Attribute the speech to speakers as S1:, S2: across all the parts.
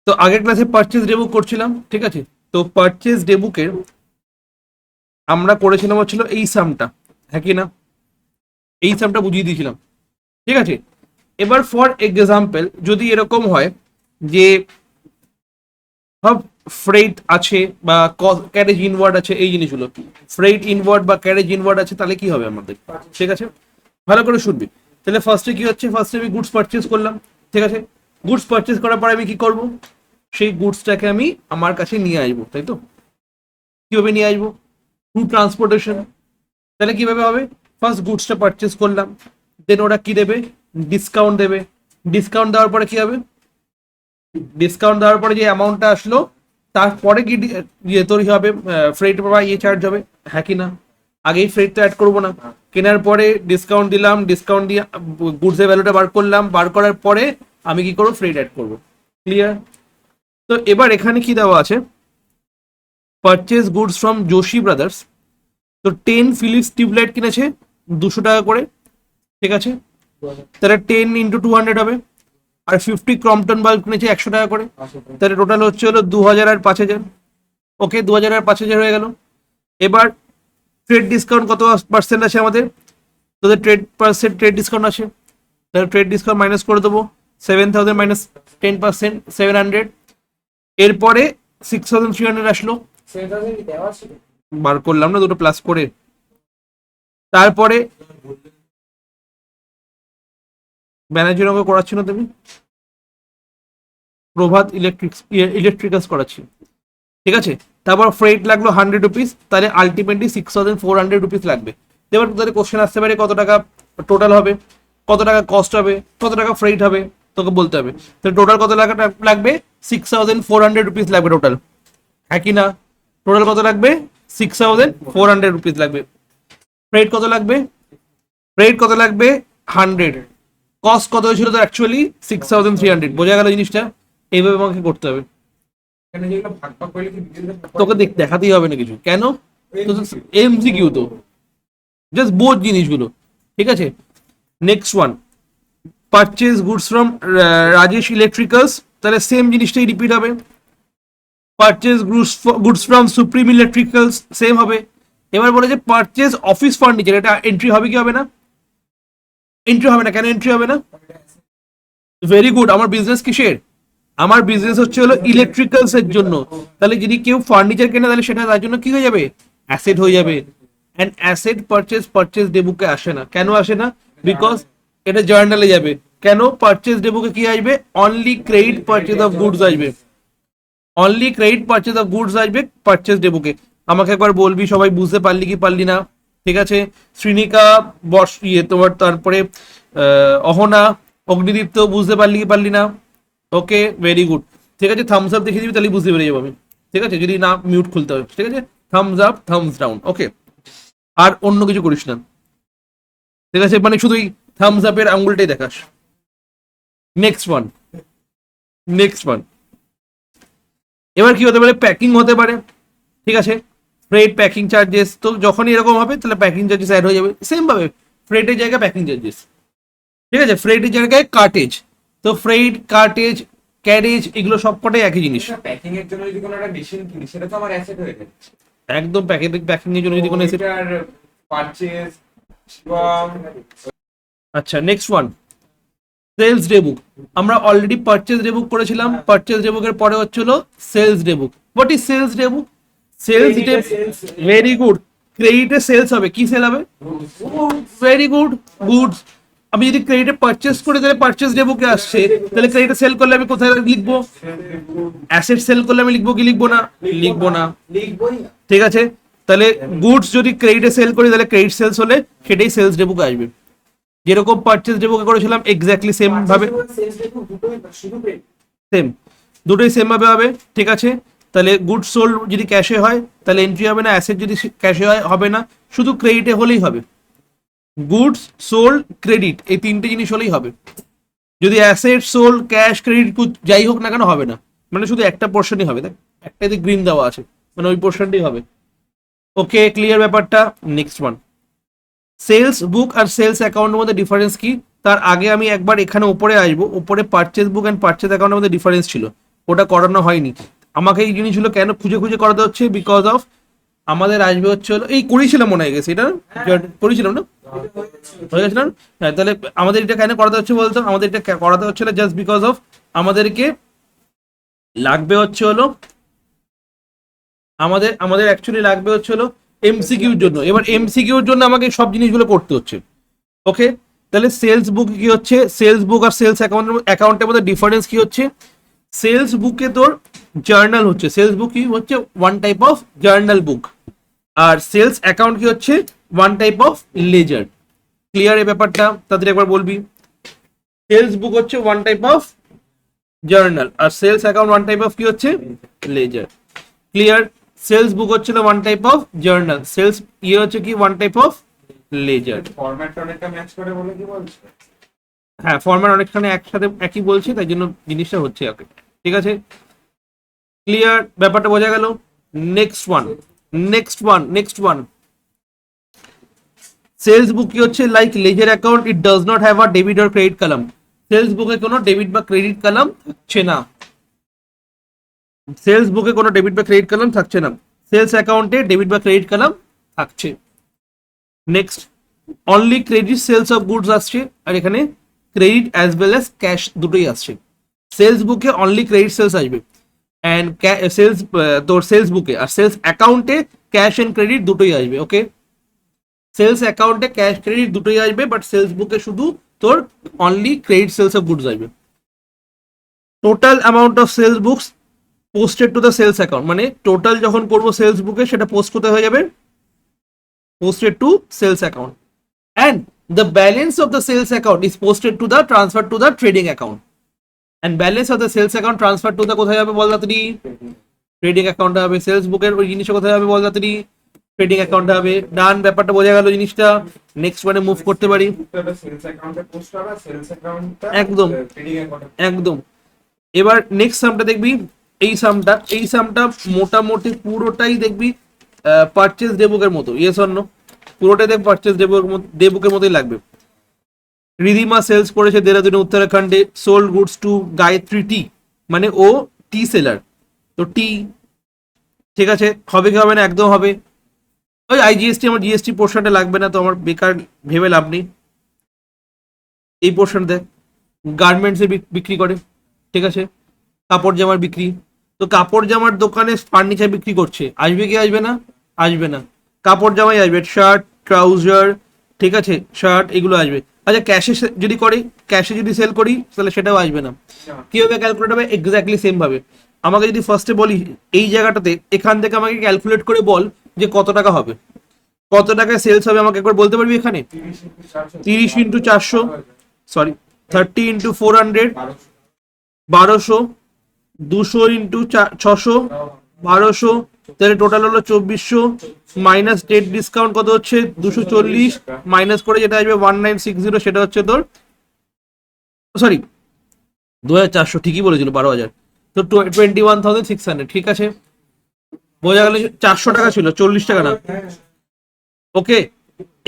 S1: তো আগের ক্লাসে পারচেজ ডে বুক করছিলাম, ঠিক আছে। তো পারচেজ ডে বুকের আমরা করেছিলাম হচ্ছিল এই সামটা, হ্যাঁ কি না, এই সামটা বুঝিয়ে দিয়েছিলাম, ঠিক আছে। এবার ফর এক্সাম্পল যদি এরকম হয় যে সব ফ্রেট আছে বা ক্যারেজ ইনওয়ার্ড আছে, এই জিনিসগুলো ফ্রেট ইনওয়ার্ড বা ক্যারেজ ইনওয়ার্ড আছে, তাহলে কি হবে আমাদের, ঠিক আছে। ভালো করে শুনবি। তাহলে ফার্স্টে কি হচ্ছে, ফার্স্টে আমি গুডস পারচেজ করলাম, ঠিক আছে। গুডস পারচেজ করার পরে আমি কি করব, সেই গুডসটাকে আমি আমার কাছে নিয়ে আসবো, তাই তো। কিভাবে নিয়ে আসবো, থ্রু ট্রান্সপোর্টেশন। তাহলে কিভাবে হবে, ফার্স্ট গুডসটা পারচেজ করলাম, দেন ওরা কি দেবে, ডিসকাউন্ট দেবে। ডিসকাউন্ট দেওয়ার পরে কি হবে, ডিসকাউন্ট দেওয়ার পরে যে অ্যামাউন্টটা আসলো তারপরে কি ইয়ে তৈরি হবে, ফ্রেট বা ইয়ে চার্জ হবে, হ্যাঁ কি না। আগেই ফ্রেট তো অ্যাড করবো না, কেনার পরে ডিসকাউন্ট দিলাম, ডিসকাউন্ট দিয়ে গুডসের ভ্যালুটা বার করলাম, বার করার পরে আমি কি করবো, ফ্রেট অ্যাড করবো। ক্লিয়ার। তো এবার এখানে কি দেওয়া আছে, purchase goods from Joshi brothers. তো 10 ফিলিপস টিউবলাইট কিনেছে 200 টাকা করে, ঠিক আছে। তাহলে 10 × 200 হবে। আর 50 ক্রম্পটন বাল্ব কিনেছে 100 টাকা করে, তাহলে টোটাল হচ্ছে হলো 2000 আর 5000। ওকে, 2000 আর 5000 হয়ে গেল। এবার ট্রেড ডিসকাউন্ট কত পার্সেন্ট আছে আমাদের, তোদের ট্রেড ডিসকাউন্ট আছে, তাহলে ট্রেড ডিসকাউন্ট মাইনাস করে দেবো। 7000 মাইনাস 10%, 700। এরপরে 6300 আসলো, বার করলাম না দুটো প্লাস করে। তারপরে ম্যানেজার অঙ্ক করাচ্ছি না তুমি, প্রভাত ইলেকট্রিক্যালস করাচ্ছি, ঠিক আছে। তারপর ফ্রেট লাগলো 100 রুপিস, তাহলে আলটিমেটলি 6400 রুপিস লাগবে। এবার তোদের কোশ্চেন আসতে পারে কত টাকা টোটাল হবে, কত টাকা কস্ট হবে, কত টাকা ফ্রেট হবে, তোকে বলতে হবে। তাহলে টোটাল কত টাকা লাগবে, 6400 রুপিস লাগবে টোটাল, হ্যাঁ কি না। টোটাল কত লাগবে, 6400 রুপিস লাগবে। ফ্রেট কত লাগবে, ফ্রেট কত লাগবে 100। কস্ট কত হয়েছিল তো অ্যাকচুয়ালি 6300। বোঝা গেল জিনিসটা, এইভাবে আমাকে করতে হবে। তোকে দেখাতেই হবে না কিছু, কেন, এমসিকিউ তো, জাস্ট বোঝ জিনিসগুলো, ঠিক আছে। Next one, purchase goods from Rajesh electricals, তাহলে সেম জিনিসটাই রিপিট হবে। Purchase goods from supreme electricals, same হবে। এবার বলে যে পারচেজ অফিস ফার্নিচার, এটা এন্ট্রি হবে কি হবে না, এন্ট্রি হবে না, কেন এন্ট্রি হবে না, ভেরি গুড। আমার বিজনেস কিসের, আমার বিজনেস হচ্ছে হলো ইলেকট্রিক্যালস এর জন্য। তাহলে যদি কেউ ফার্নিচার কেনে তাহলে সেটা তার জন্য কি হয়ে যাবে, অ্যাসেট হয়ে যাবে। অ্যান্ড অ্যাসেট পারচেজ ডে বুকে আসে না, কেন আসে না, বিকজ এটা জার্নালে যাবে। কেন, পারচেজ ডে বুকে কি আসবে, only credit purchase of goods আসবে, only credit purchase of goods আসবে পারচেজ ডে বুকে। আমাকে একবার বলবি সবাই বুঝতে পারলি কি পারলি না, ঠিক আছে। শ্রীনিকা, তোমার তারপরে অহনা, অগ্নিদীপ্ত, বুঝতে পারলি কি পারলি না, ওকে ভেরি গুড, ঠিক আছে। থামস আপ দেখিয়ে দিবি, তাহলে বুঝতে পেরে যাবো আমি, ঠিক আছে, যদি না মিউট খুলতে হবে, ঠিক আছে। থামস আপ, থামস ডাউন, ওকে। আর অন্য কিছু করিস না, ঠিক আছে, মানে শুধু থামস আপের আঙ্গুলটাই দেখাস। নেক্সট ওয়ান, নেক্সট ওয়ান, এবার কি হতে পারে, প্যাকিং হতে পারে, ঠিক আছে। ফ্রেট প্যাকিং চার্জেস, তো যখনই এরকম হবে তাহলে প্যাকিং চার্জেস অ্যাড হয়ে যাবে, সেম ভাবে ফ্রেটের জায়গায় প্যাকিং চার্জেস, ঠিক আছে। ফ্রেটের জায়গায় কার্টেজ, তো ফ্রেট, কার্টেজ, ক্যারেজ, এগুলো সবকটাই একই জিনিস।
S2: প্যাকিং এর জন্য যদি কোনো একটা মেশিন কিনি, সেটা তো আমার অ্যাসেট হয়ে যাচ্ছে।
S1: একদম প্যাকিং এর জন্য যদি কোনো
S2: পারচেজ।
S1: আচ্ছা, নেক্সট ওয়ান, সেলস ডে বুক। আমরা অলরেডি পারচেজ ডে বুক করেছিলাম, পারচেজ ডে বুকের পরে হচ্ছিল sales day book. What is sales day book, sales day, very good, ক্রেডিটে সেলস হবে, কি সেল হবে, ভেরি গুড, গুডস। আমি যদি ক্রেডিটে পারচেজ করি তাহলে পারচেজ ডে বুকে আসছে, তাহলে ক্রেডিটে সেল করলে আমি কোথায় লিখবো, অ্যাসেট সেল করলে আমি লিখবো কি লিখবো না, লিখবো না, ঠিক আছে। তাহলে গুডস যদি ক্রেডিটে সেল করি তাহলে ক্রেডিট সেলস হলে সেটাই সেলস ডে বুকে আসবে। যেরকম পারচেজ ডে বুকে করেছিলাম এক্স্যাক্টলি সেম ভাবে, সেম, দুটোই সেম ভাবে হবে, ঠিক আছে। তাহলে গুডস সোল্ড যদি ক্যাশে হয় তাহলে এন্ট্রি হবে না, অ্যাসেট যদি ক্যাশে হয় হবে না, শুধু ক্রেডিটে হলেই হবে। গুডস সোল্ড ক্রেডিট, এই তিনটে জিনিস হলেই হবে। যদি অ্যাসেট সোল্ড ক্যাশ ক্রেডিট যাই হোক না কেন হবে না, মানে শুধু একটা পোর্শনই হবে, দেখ একটাতে গ্রিন দেওয়া আছে, মানে ওই পোর্শনটাই হবে। ওকে, ক্লিয়ার ব্যাপারটা। নেক্সট ওয়ান, সেলস বুক আর সেলস অ্যাকাউন্টের মধ্যে ডিফারেন্স কি, তার আগে আমি একবার এখানে উপরে আসবো, উপরে পারচেজ বুক অ্যান্ড পারচেজ অ্যাকাউন্টের মধ্যে ডিফারেন্স ছিল, ওটা করানো হয়নি। আমাকে এই জিনিসগুলো কেন খুঁজে খুঁজে করাতে হচ্ছে, বিকজ অফ আমাদের আসবে হচ্ছে হলো এই করেছিলাম মনে হয় গেছে, এটা করেছিলাম না, হয়ে গেছে না? হ্যাঁ, তাহলে আমাদের এটা কেন করাতে হচ্ছে বলতো, আমাদের এটা করাতে হচ্ছিল জাস্ট বিকজ অফ আমাদেরকে লাগবে হচ্ছে হলো আমাদের আমাদের অ্যাকচুয়ালি লাগবে হচ্ছে হলো এমসিকিউর জন্য। এবার এমসিকিউর জন্য আমাকে সব জিনিসগুলো করতে হচ্ছে। ওকে, তাহলে সেলস বুক কি হচ্ছে, সেলস বুক আর সেলস অ্যাকাউন্টের মধ্যে ডিফারেন্স কি হচ্ছে? সেলস বুকে তোর জার্নাল হচ্ছে, সেলস বুক কি হচ্ছে one type of journal book, আর সেলস অ্যাকাউন্ট কি হচ্ছে one type of ledger. Clear এই ব্যাপারটা? তাদের একবার বলবি। সেলস বুক হচ্ছে ওয়ান টাইপ অফ জার্নাল, আর sales account one type of কি হচ্ছে লেজার। ক্লিয়ার? সেলস বুক হচ্ছিল one type of journal, sales ইয়ে হচ্ছে কি ওয়ান টাইপ অফ লেজার।
S2: ফরম্যাটটা অনেকটা ম্যাচ করে বলে কি বলছো?
S1: হ্যাঁ, ফরম্যাট অনেকখানি একসাথে একই বলছি, তাই জন্য জিনিসটা হচ্ছে ওকে। ঠিক আছে, ক্লিয়ার? ব্যাপারটা বোঝা গেল? নেক্সট ওয়ান সেলস বুক কি হচ্ছে like ledger account, it does not have a debit or credit column. Sales বুকে কোনো ডেবিট বা ক্রেডিট কলাম থাকছে না, সেলস বুকে কোনো ডেবিট বা ক্রেডিট কলাম থাকছে না, সেলস অ্যাকাউন্টে ডেবিট বা ক্রেডিট কলাম থাকছে। Next, only credit sales of goods আসছে, আর এখানে credit as well as cash দুটোই আসছে। সেলস বুকে অনলি ক্রেডিট সেলস আসবে অ্যান্ড সেলস তোর সেলস বুকে, আর সেলস অ্যাকাউন্টে ক্যাশ অ্যান্ড ক্রেডিট দুটোই আসবে। ওকে, সেলস অ্যাকাউন্টে ক্যাশ ক্রেডিট দুটোই আসবে, বাট সেলস বুকে শুধু তোর only credit sales of goods আসবে। Total amount of sales books posted to the sales account, মানে টোটাল যখন করবো সেলস বুকে সেটা পোস্ট করতে হয়ে যাবে posted to sales account, and the balance of the sales account is posted to the transferred to the trading account, and balance of the sales account transferred to the কোথায় হবে বল তাড়াতাড়ি? Trading অ্যাকাউন্টে হবে। Sales বুকের ওই জিনিসটা কোথায় হবে বল তাড়াতাড়ি? ট্রেডিং অ্যাকাউন্টে হবে। ডান, ব্যাপারটা বোঝা গেল জিনিসটা। নেক্সট ওয়ানে মুভ করতে পারি।
S2: সেলস অ্যাকাউন্টে পোস্ট হবে, সেলস অ্যাকাউন্টটা
S1: একদম
S2: ট্রেডিং অ্যাকাউন্টে।
S1: একদম। এবার নেক্সট সামটা দেখবি, এই সামটা মোটামুটি পুরোটাই দেখবি পারচেজ ডেবুকের মতো। Yes or no? পুরোটাই দেখ পারচেজ ডেবুকের মতোই লাগবে। রিধিমা সেলস করেছে দেরাদুনে উত্তরাখণ্ডে, sold goods to Gayatri T, মানে ও টি সেলার, তো টি। ঠিক আছে, হবে কি হবে না? একদম হবে। ওই আইজিএসটি, আমার জিএসটি পোর্শনটা লাগবে না, তো আমার বেকার ভেবে লাভ নেই। এই পোর্শন দেখ, গার্মেন্টসে বিক্রি করে, ঠিক আছে, কাপড় জামার বিক্রি, তো কাপড় জামার দোকানে ফার্নিচার বিক্রি করছে, আসবে কি আসবে না? আসবে না। কাপড় জামাই আসবে, শার্ট, ট্রাউজার, ঠিক আছে, শার্ট এগুলো আসবে। আচ্ছা, ক্যাশে যদি করি, ক্যাশে যদি সেল করি, তাহলে সেটাও আসবে না। কিভাবে ক্যালকুলেট হবে? এক্স্যাক্টলি সেম ভাবে। আমাকে যদি ফার্স্টে বলি এই জায়গাটাতে, এখান থেকে আমাকে ক্যালকুলেট করে বল যে কত টাকা হবে, কত টাকায় সেলস হবে, আমাকে একবার বলতে পারবি এখানে? 30 × 400, সরি 30 × 400, 1200, 200 × 600, 1200, তাহলে টোটাল হলো 2400, মাইনাস ডেট ডিসকাউন্ট কত হচ্ছে 240, মাইনাস করে যেটা আসবে 1960, সেটা হচ্ছে তোর, সরি 2400, ঠিকই বলেছিল 12,000, তো 21,600। ঠিক আছে, বোঝা গেল 400 টাকা ছিল, 40 টাকা না। ওকে,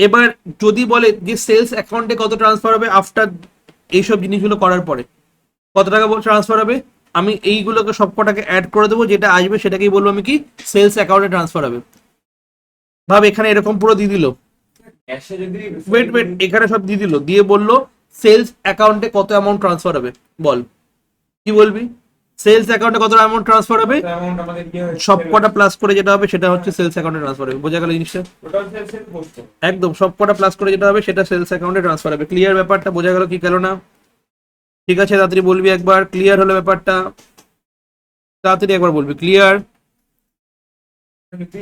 S1: এবার যদি বলে যে সেলস অ্যাকাউন্টে কত ট্রান্সফার হবে আফটার এইসব জিনিসগুলো করার পরে, কত টাকা ট্রান্সফার হবে, আমি এইগুলোকে সবকটাকে অ্যাড করে দেবো, যেটা আসবে সেটাকেই বলবো আমি কি সেলস অ্যাকাউন্টে ট্রান্সফার হবে। ভাব, এখানে এরকম পুরো দিয়ে দিল,
S2: ক্যাশে যদি
S1: ওয়েট, এখানে সব দিয়ে দিল, দিয়ে বললো সেলস অ্যাকাউন্টে কত অ্যামাউন্ট ট্রান্সফার হবে, বল কি বলবি? সেলস অ্যাকাউন্টে কত অ্যামাউন্ট ট্রান্সফার হবে,
S2: অ্যামাউন্ট আমাদের কি হয়,
S1: সবকটা প্লাস করে যেটা হবে সেটা হচ্ছে সেলস অ্যাকাউন্টে ট্রান্সফার হবে। বোঝা গেল জিনিসটা?
S2: টোটাল সেলস এর পোস্ট।
S1: একদম সবকটা প্লাস করে যেটা হবে সেটা সেলস অ্যাকাউন্টে ট্রান্সফার হবে। ক্লিয়ার ব্যাপারটা? বোঝা গেল কি গেল না? ঠিক আছে, তাড়াতাড়ি বলবি একবার, ক্লিয়ার হলো ব্যাপারটা? তাড়াতাড়ি একবার বলবি ক্লিয়ার।
S2: যদি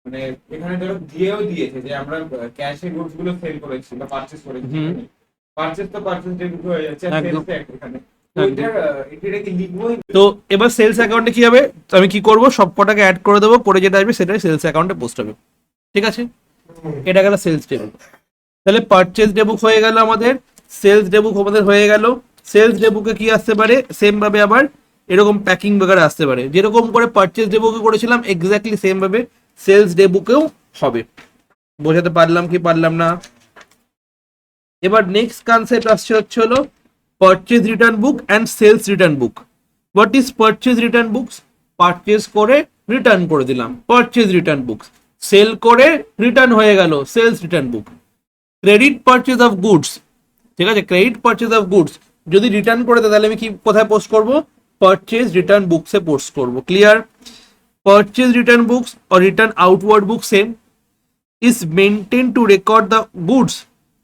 S2: মানে এখানে ধরো দিয়েও দিয়েছে যে আমরা ক্যাশে গুডস গুলো সেল করেছি বা পারচেজ করেছি,
S1: হুম।
S2: পারচেজ তো পারচেজ ডেবিট হয়ে যাচ্ছে, আর
S1: একদম।
S2: সেলস এখানে ওইটার এটা কি লিখবো?
S1: তো এবার সেলস অ্যাকাউন্টে কি হবে, তো আমি কি করব, সবকটাকে অ্যাড করে দেবো, করে যেটা আসবে সেটাই সেলস অ্যাকাউন্টে পোস্ট হবে। ঠিক আছে, এটা গেল সেলস ডেবুক। তাহলে পারচেজ ডেবুক হয়ে গেল আমাদের, সেলস ডেবুক আমাদের হয়ে গেল। সেলস ডেবুকে কি আসতে পারে, সেম ভাবে আবার এরকম প্যাকিং বেগারে আসতে পারে, যেরকম করে পারচেজ ডেবুকে করেছিলাম এক্স্যাক্টলি সেম ভাবে সেলস ডেবুকেও হবে। বোঝাতে পারলাম কি পারলাম না? এবার নেক্সট কনসেপ্ট আসছে হচ্ছে হলো purchase return book and sales return book. What is purchase return books? Purchase করে রিটার্ন করে দিলাম, পারচেজ রিটার্ন বুকস। সেল করে রিটার্ন হয়ে গেল, sales return book. Credit purchase of goods, ঠিক আছে, ক্রেডিট পারচেজ অফ গুডস যদি রিটার্ন করে দেয় তাহলে আমি কি কোথায় পোস্ট করব? পারচেজ রিটার্ন বুকসে পোস্ট করব। Clear? Purchase return books or return outward book same is maintained to record the goods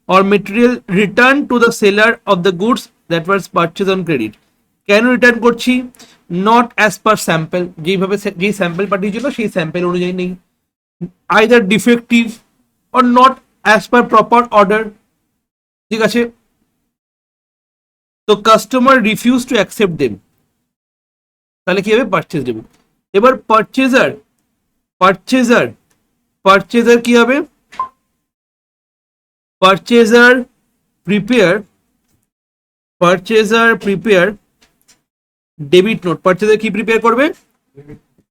S1: or material returned to the seller of the goods that was purchased on credit. কেন return করছি? Not as per sample, যেইভাবে যেই sample পাঠিয়েছিল সেই sample অনুযায়ী নেই, either defective or not as per proper order, ঠিক আছে। তো customer refuse to accept them, তাহলে কি হবে? পারচেজ দেব। এবার পারচেজার, পারচেজার পারচেজার কি হবে? Purchaser prepare, purchaser prepare debit note. Purchaser কি প্রিপেয়ার করবে?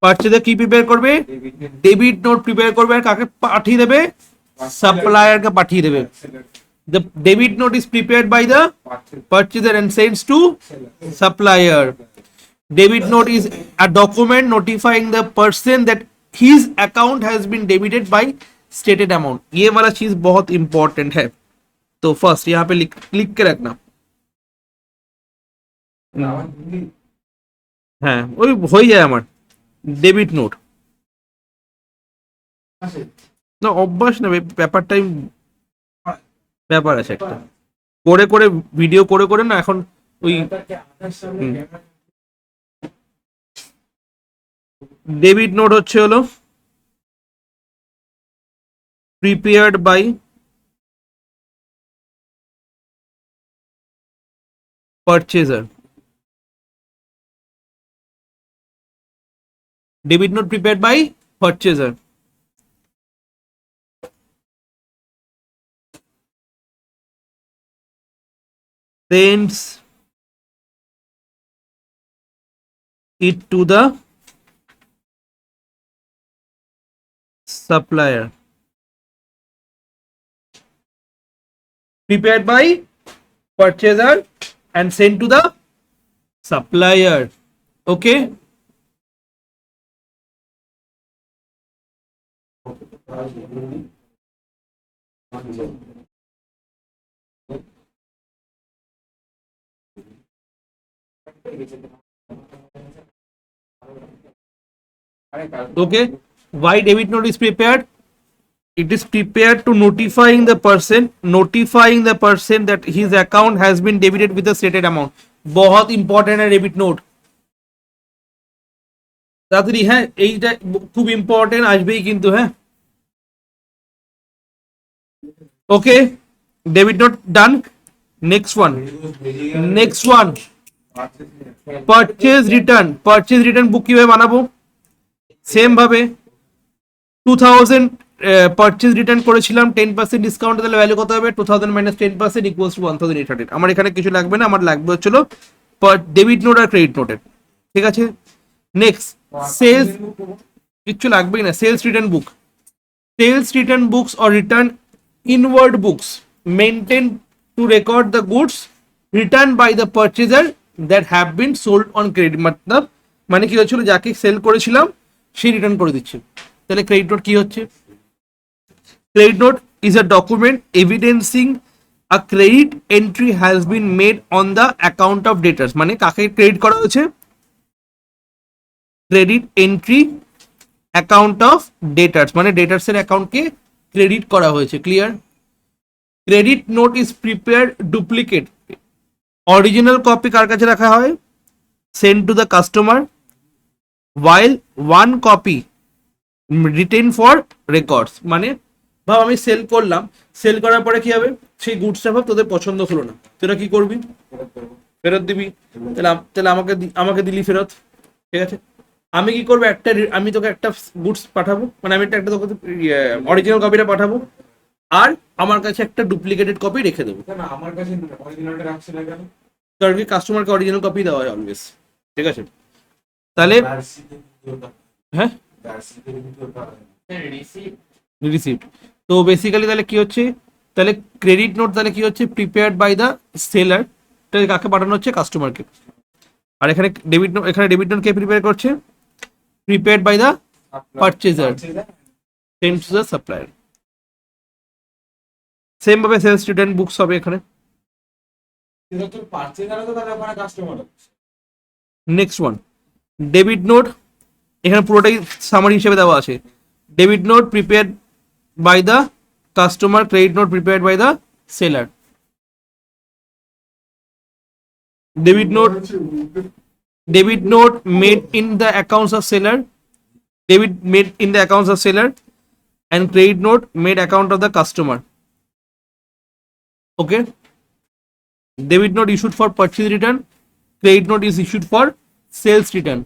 S1: পারচেজার কি প্রিপেয়ার করবে? ডেবিট নোট প্রিপেয়ার করবে। আর কাকে পাঠিয়ে দেবে? সাপ্লায়ারকে পাঠিয়ে দেবে। The debit note is prepared by the purchaser and sends to supplier. Debit note is a document notifying the person that his account has been debited by stated amount. ये वाला चीज बहुत इंपॉर्टेंट है, तो फर्स्ट यहाँ पे लिख के रखना। হ্যাঁ, ওই হয়ে যায় আমার ডেবিট নোট। না অভ্যাস না, ব্যাপারটাই ব্যাপার আছে একটা, করে করে ভিডিও করে করে না এখন ওই ডেবিট নোট হচ্ছে হলো prepared by purchaser. Debit note prepared by purchaser. Sends it to the supplier. Prepared by purchaser and sent to the supplier. Okay. Okay, why debit note is prepared? It is prepared to notifying the person that his account has been debited with the stated amount. बहुत important है debit note. তাড়াতাড়ি, হ্যাঁ এইটা খুব important, আসবেই কিন্তু। হ্যাঁ, okay, debit note done. Next one purchase return. Purchase return book কিভাবে বানাবো? সেম ভাবে 2000 পারচেজ রিটার্ন করেছিলাম 10% ডিসকাউন্ট, তাহলে ভ্যালু কত হবে? 2000 মাইনাস 10% ইকুয়ালস টু 1800। আমার এখানে কিছু লাগবে না, আমার লাগবে হচ্ছিল ডেবিট নোট আর ক্রেডিট নোটের, ঠিক আছে। নেক্সট সেলস, কিচ্ছু লাগবেই না। Sales return book, sales return books or return inward books maintain to record the goods return by the purchaser that have been sold on credit. মতলব মানে কি হচ্ছিল, যাকে সেল করেছিলাম সে রিটার্ন করে দিচ্ছে। তাহলে ক্রেডিট নোট কি হচ্ছে? Credit note is a document evidencing a credit entry has been made on the account of debtors. মানে কাকে ক্রেডিট করা হয়েছে? Credit entry account of debtors, মানে ডেটার্সের অ্যাকাউন্টকে ক্রেডিট করা হয়েছে। Clear? Credit note is prepare duplicate. Original copy কার কাছে রাখা হয়? Send to the customer, while one copy written for records। মানে ভাব আমি সেল করলাম, সেল করার পরে কি হবে? সেই গুডসটা ভাব তোদের পছন্দ হলো না, তোরা কি করবি? ফেরত দিবি। তাহলে আমাকে দিলি ফেরত, ঠিক আছে। আমি কি করবো? আমি তোকে একটা গুডস পাঠাবো, মানে আমি একটা তোকে অরিজিনাল কপিটা পাঠাবো, আর আমার কাছে একটা ডুপ্লিকেটেড কপি রেখে দেবো।
S2: আমার কাছে অরিজিনালটা রাখছি না কেন?
S1: কারণ কি কাস্টমারকে অরিজিনাল কপি দেওয়া হয় অলওয়েজ, ঠিক আছে। তাহলে হ্যাঁ, রিসিপ্ট। তো বেসিক্যালি তাহলে কি হচ্ছে? তাহলে ক্রেডিট নোট তাহলে কি হচ্ছে? প্রিপেয়ার্ড বাই দ্য সেলার, কাকে পাঠানো হচ্ছে? কাস্টমারকে। আর এখানে ডেবিট নোট কে প্রিপেয়ার করছে? Prepared by the purchaser send to the supplier. Same ভাবে সেলস রিটার্ন বুকস হবে এখানে। Next one, debit note. এখানে পুরোটাই সামারি হিসেবে দেওয়া আছে। Debit note prepared by the customer, credit note prepared by the seller. Debit note made in the accounts of seller, debit made in the accounts of seller, and credit note made account of the customer. Okay, debit note issued for purchase return, credit note is issued for sales return.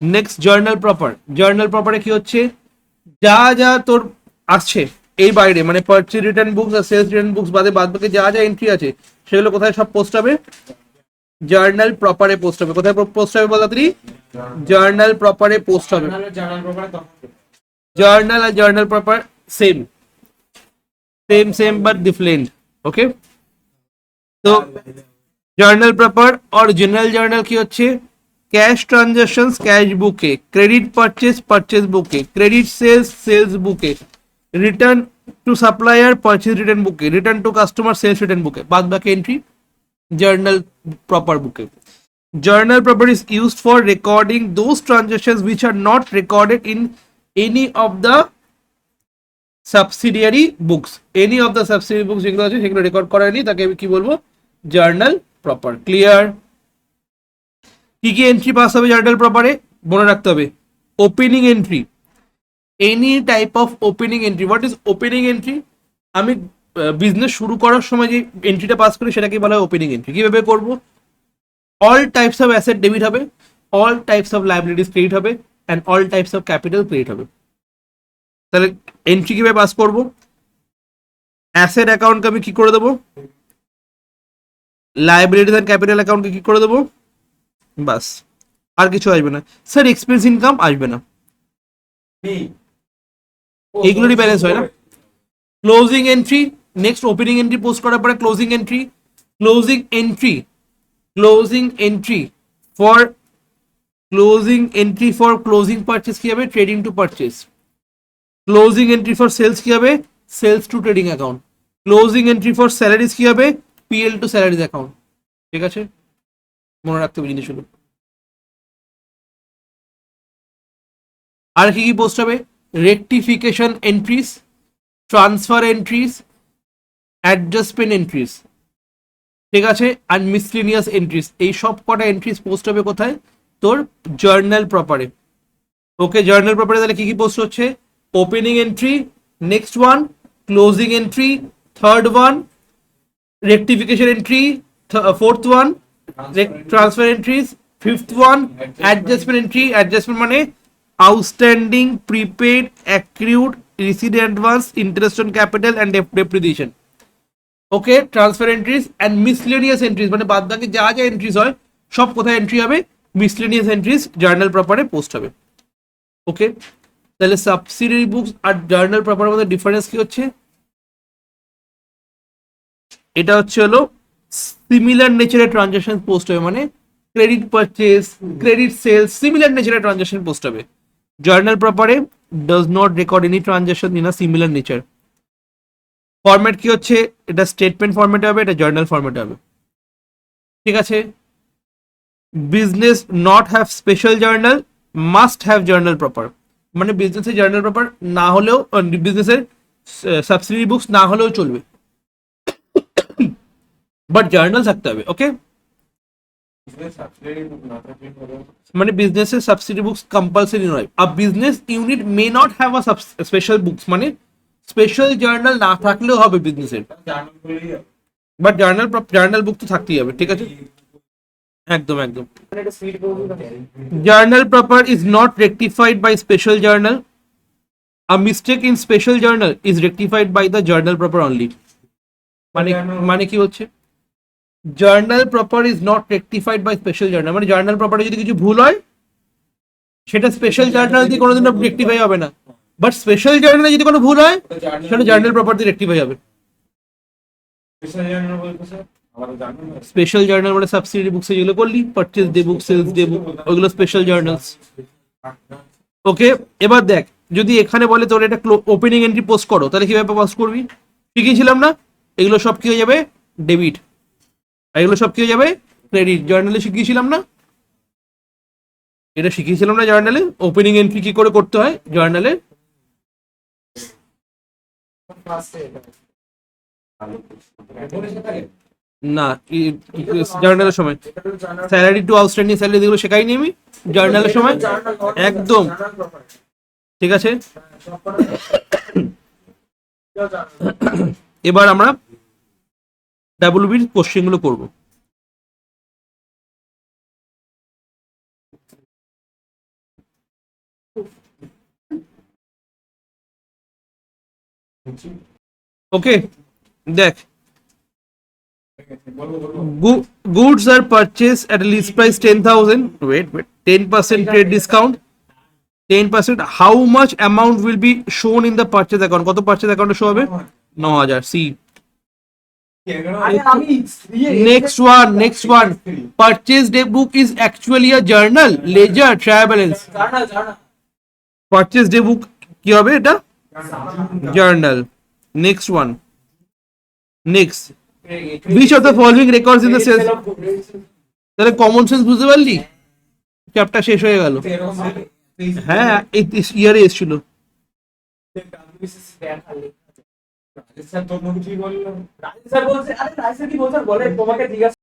S1: Next, journal proper এ কি হচ্ছে, যা যা তোর আসছে এই বাইরে, মানে পারচেজ রিটার্ন বুকস আর সেলস রিটার্ন বুকস বাদে বাদ বাকি যা যা এন্ট্রি আছে সেগুলো কোথায় সব পোস্ট হবে? জার্নাল প্রপারে পোস্ট হবে। কোথায় পোস্ট হবে বলো তাড়াতাড়ি? জার্নাল প্রপারে পোস্ট হবে। জার্নাল আর journal proper same but different. Okay, তো জার্নাল প্রপার আর জেনারেল জার্নাল কি হচ্ছে? ক্যাশ ট্রানজাকশনস ক্যাশ বুকে, ক্রেডিট পারচেজ বুকে, ক্রেডিট সেলস বুকে, return to supplier purchase return বুকে, return to customer sales return বুকে, বাদ বাকি entry journal proper book. Journal proper is used for recording those transactions which are not recorded in any of the subsidiary books. Any of the subsidiary books যেগুলো আছে সেগুলো record করা হয়নি তাকে আমি কি বলবো? Journal proper. ক্লিয়ার? কি কি এন্ট্রি পাস হবে জার্নাল প্রপারে? মনে রাখতে হবে opening entry, any type of opening entry. What is opening entry? আমি বিজনেস শুরু করার সময় যে এন্ট্রিটা পাস করি সেটাকে বলা হয় ওপেনিং এন্ট্রি। কিভাবে করব? All types of asset debit হবে, all types of liabilities credit হবে, and all types of capital credit হবে। তাহলে এন্ট্রি কিভাবে পাস করব? অ্যাসেট অ্যাকাউন্টকে আমি কি করে দেবো? লায়াবিলিটিস অ্যান্ড ক্যাপিটাল অ্যাকাউন্টকে কি করে দেবো? বাস, আর কিছু আসবে না। স্যার এক্সপেন্স ইনকাম আসবে না, এইগুলোরই ব্যালেন্স হয় না। Closing entry, next opening entry post করার পরে closing entry for closing purchase কি হবে? Trading to purchase. Closing entry for sales কি হবে? Sales to trading account. Closing entry for salaries কি হবে? PL to salaries account. ঠিক আছে, মনে রাখতে হবে জিনিসগুলো। আর কি কি পোস্ট হবে? Rectification entries, transfer entries, adjustment entries, ঠিক আছে, আর মিসলিনিয়াস এন্ট্রিজ। এই সব কটা এন্ট্রিজ পোস্ট হবে কোথায়? তোর জার্নাল প্রপারে। ওকে, জার্নাল প্রপারে তাহলে কি কি পোস্ট হচ্ছে? Opening entry, next one closing entry, third one rectification entry, fourth one transfer entries, fifth one adjustment entry. Adjustment মানে outstanding, prepaid, accrued, received advance, interest on capital and depreciation. Okay, transfer entries and miscellaneous entries মানে বাদ বাকি যা যা entries হয় সব কোথায় entry হবে? মিসলেনিয়াস এন্ট্রিজ জার্নাল প্রপারে পোস্ট হবে। ওকে, তাহলে সাবসিডিয়ারি বুকস আর জার্নাল প্রপারের মধ্যে ডিফারেন্স কি হচ্ছে? এটা হচ্ছে হলো সিমিলার নেচারের ট্রানজাকশন পোস্ট হবে, মানে credit purchase, credit sales, similar নেচারের ট্রানজাকশন পোস্ট হবে। জার্নাল প্রপারে does not record any transaction in a similar nature. Format কি হচ্ছে? এটা স্টেটমেন্ট ফরম্যাটে হবে, এটা জার্নাল ফরম্যাটে হবে। ঠিক আছে, business not have special journal, must have journal proper. মানে বিজনেসের জার্নাল প্রপার না হলেও, বিজনেসের সাবসিডি বুকস না হলেও চলবে, বাট জার্নাল থাকতে হবে। ওকে, মানে বিজনেসের সাবসিডি বুকস কম্পালসারি নয়। আ business unit may not have a special books, মানে স্পেশাল জার্নাল না থাকলেও হবে বিজনেসের, বাট জার্নাল বুক তো থাকতেই হবে। ঠিক আছে, একদম। Journal proper is not rectified by special journal. A mistake in special journal is rectified by the journal proper only. মানে কি হচ্ছে? Journal proper is not rectified by special journal, মানে জার্নাল প্রপারে যদি কিছু ভুল হয় সেটা স্পেশাল জার্নাল দিয়ে কোনোদিন রেকটিফাই হবে না, বাট স্পেশাল জার্নালে যদি কোনো ভুল হয় সেটা জার্নাল প্রপার দিয়ে রেকটিফাই হবে।
S2: আমাদের জানো না।
S1: স্পেশাল জার্নাল মানে সাবসিডি বুকস যেগুলো করলি, purchase day book, sales day বুক, ওইগুলো স্পেশাল জার্নালস। ওকে, এবার দেখ, যদি এখানে বলে তোর এটা ওপেনিং এন্ট্রি পোস্ট করো, তাহলে কিভাবে পোস্ট করবি? শিখিয়েছিলাম না, এগুলো সব কি হয়ে যাবে? ডেবিট। আর এগুলো সব কি হয়ে যাবে? ক্রেডিট। জার্নালে শিখিয়েছিলাম না, এটা শিখিয়েছিলাম না জার্নালে, ওপেনিং এন্ট্রি কি করে করতে হয় জার্নালে। না, জার্নালের সময় স্যালারি টু আউটস্ট্যান্ডিং স্যালারি যেগুলো শেখাইনি আমি জার্নালের সময়, একদম ঠিক আছে। এবার আমরা ডাব্লিউবির কোশ্চেন গুলো করবো। ওকে, দেখ, goods are purchased at a list price 10,000. Wait, 10% trade discount. 10%. How much amount will be shown in the purchase account? কত purchase account show হবে? 9,000. See. Next one. Purchase day book is actually a journal, ledger, trial balance. Purchase day book কি হবে এটা? Journal. Next one. Next. Which of the following records in the sales? তাহলে common sense বুঝতে পারলি? Chapter শেষ হয়ে গেল। হ্যাঁ, এই ইয়ারে এসেছিল।
S2: স্যার তোর মুখে কি বললো?
S3: রাজেশ স্যার বলছে, আরে রাজেশ স্যার কি বলছে বলে তোমাকে জিজ্ঞাসা